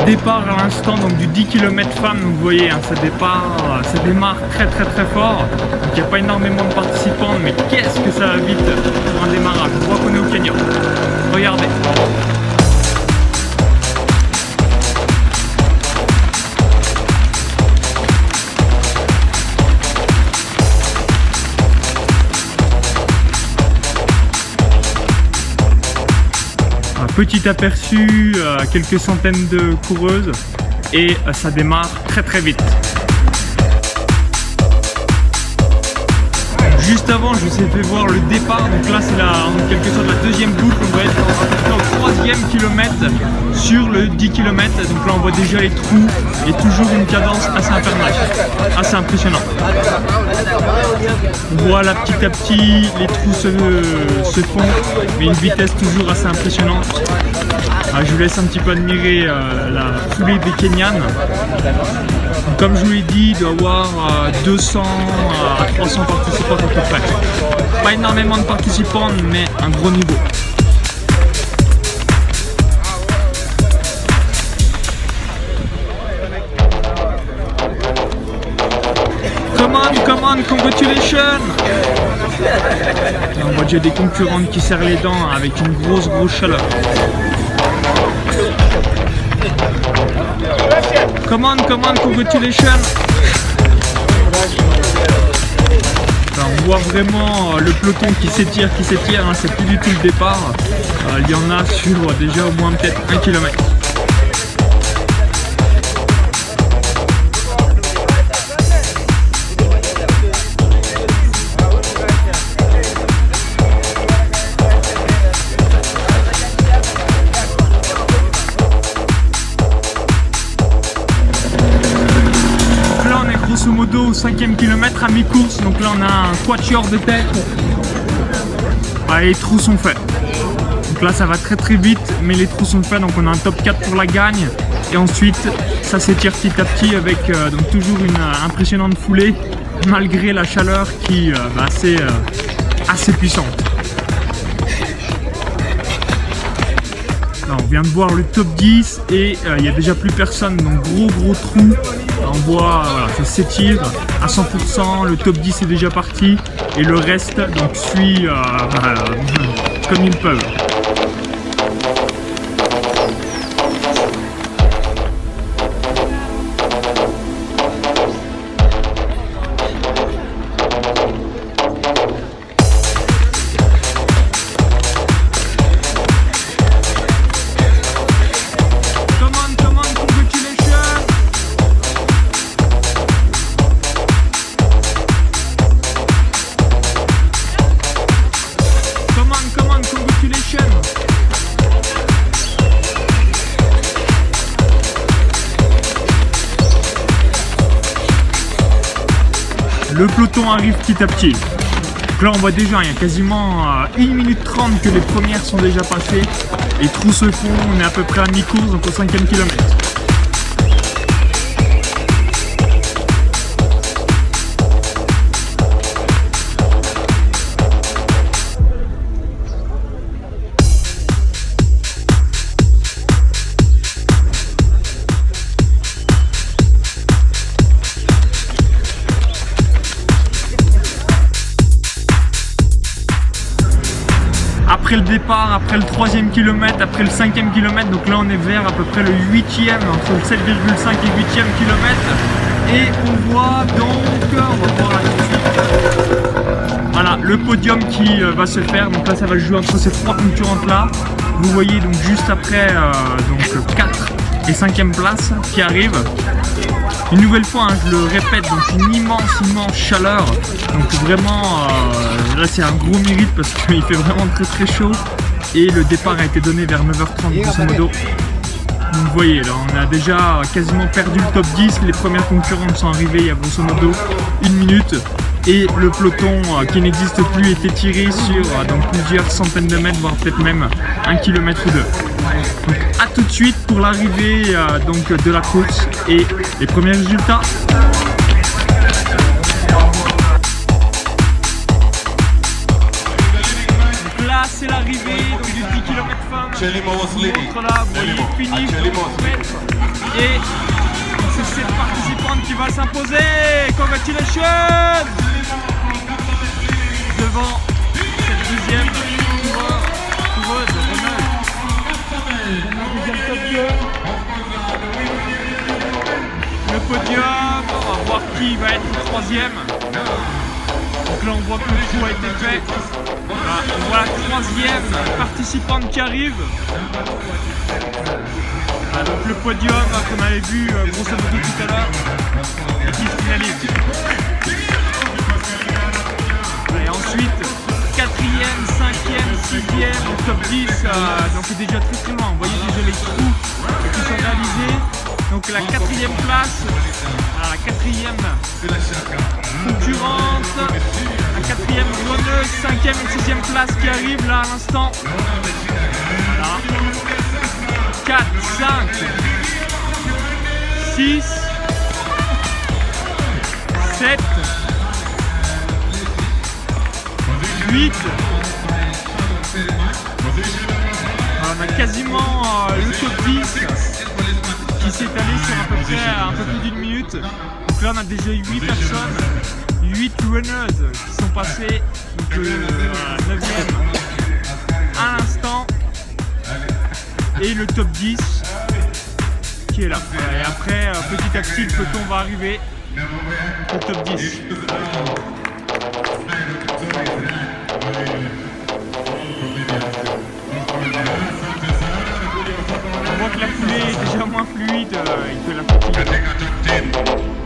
Départ à l'instant donc du 10 km femmes, donc vous voyez hein, ça démarre très fort, donc il n'y a pas énormément de participants, mais qu'est-ce que ça va vite pour un démarrage. Je vois qu'on est au Kenya, regardez. Petit aperçu à quelques centaines de coureuses et ça démarre très vite. Juste avant, je vous ai fait voir le départ, donc là c'est en quelque sorte la deuxième boucle, on va être au troisième kilomètre sur le 10 km, donc là on voit déjà les trous et toujours une cadence assez infernale, assez impressionnante. Voilà petit à petit les trous se font, mais une vitesse toujours assez impressionnante. Je vous laisse un petit peu admirer la foulée des Kenyanes. Comme je vous l'ai dit, il doit y avoir 200 à 300 participants à peu près. Pas énormément de participants, mais un gros niveau. Come on, congratulations! On voit déjà des concurrentes qui serrent les dents avec une grosse chaleur. Come on, congratulations! Là, on voit vraiment le peloton qui s'étire, hein, c'est plus du tout le départ. Il y en a sur déjà au moins peut-être 1 km. Grosso modo au 5e kilomètre à mi-course, donc là on a un quatuor de tête. Les trous sont faits. Donc là ça va très vite, mais les trous sont faits, donc on a un top 4 pour la gagne. Et ensuite ça s'étire petit à petit avec donc toujours une impressionnante foulée, malgré la chaleur qui est assez puissante. Là, on vient de voir le top 10 et il n'y a déjà plus personne, donc gros trou. On voit, voilà, ça s'étire à 100%, le top 10 est déjà parti et le reste donc suit comme ils peuvent. Le peloton arrive petit à petit. Donc là on voit déjà, il y a quasiment 1 minute 30 que les premières sont déjà passées. Les trous se font, on est à peu près à mi-course, donc au 5e kilomètre. Après le départ, après le 3e kilomètre, après le 5e kilomètre, donc là on est vers à peu près le 8e, entre le 7,5 et 8e kilomètre. Et on voit donc, on va voir là tout de suite. Voilà, le podium qui va se faire, donc là ça va jouer entre ces trois concurrentes là. Vous voyez donc juste après donc 4 et 5e place qui arrivent. Une nouvelle fois, hein, je le répète, donc une immense chaleur. Donc vraiment, là c'est un gros mérite parce qu'il fait vraiment très chaud. Et le départ a été donné vers 9h30 grosso modo. Donc vous voyez, là on a déjà quasiment perdu le top 10. Les premières concurrentes sont arrivées il y a grosso modo 1 minute. Et le peloton qui n'existe plus est étiré sur donc plusieurs centaines de mètres, voire peut-être même 1 km ou 2. Donc à tout de suite pour l'arrivée donc de la course et les premiers résultats. Donc là c'est l'arrivée du 10 km femmes. montre là, vous voyez, fini, et c'est cette participante qui va s'imposer. Congratulations devant cette deuxième coureuse deuxième top 2. Le podium, on va voir qui va être troisième. Donc là on voit que le coup a été fait. Voilà, on voit la troisième participante qui arrive. Voilà, donc le podium qu'on avait vu grosso modo tout à l'heure et qui se finalise. Et ensuite 4e, 5e, 6e, au top 10, donc c'est déjà très loin. Vous voyez déjà les trous qui sont réalisés. Donc la 4e place, la 4e concurrente, la 4e runneuse, 5e et 6e place qui arrive là à l'instant. Voilà. 4, 5, 6, 7, 8. On a quasiment le top 10 qui s'est allé sur à peu près un peu plus d'une minute. Donc là on a déjà 8 personnes, 8 runners qui sont passées, donc 9e à l'instant, et le top 10 qui est là. Et après petit à petit le peloton va arriver au top 10. On voit que la foulée est déjà moins fluide que la fatigue.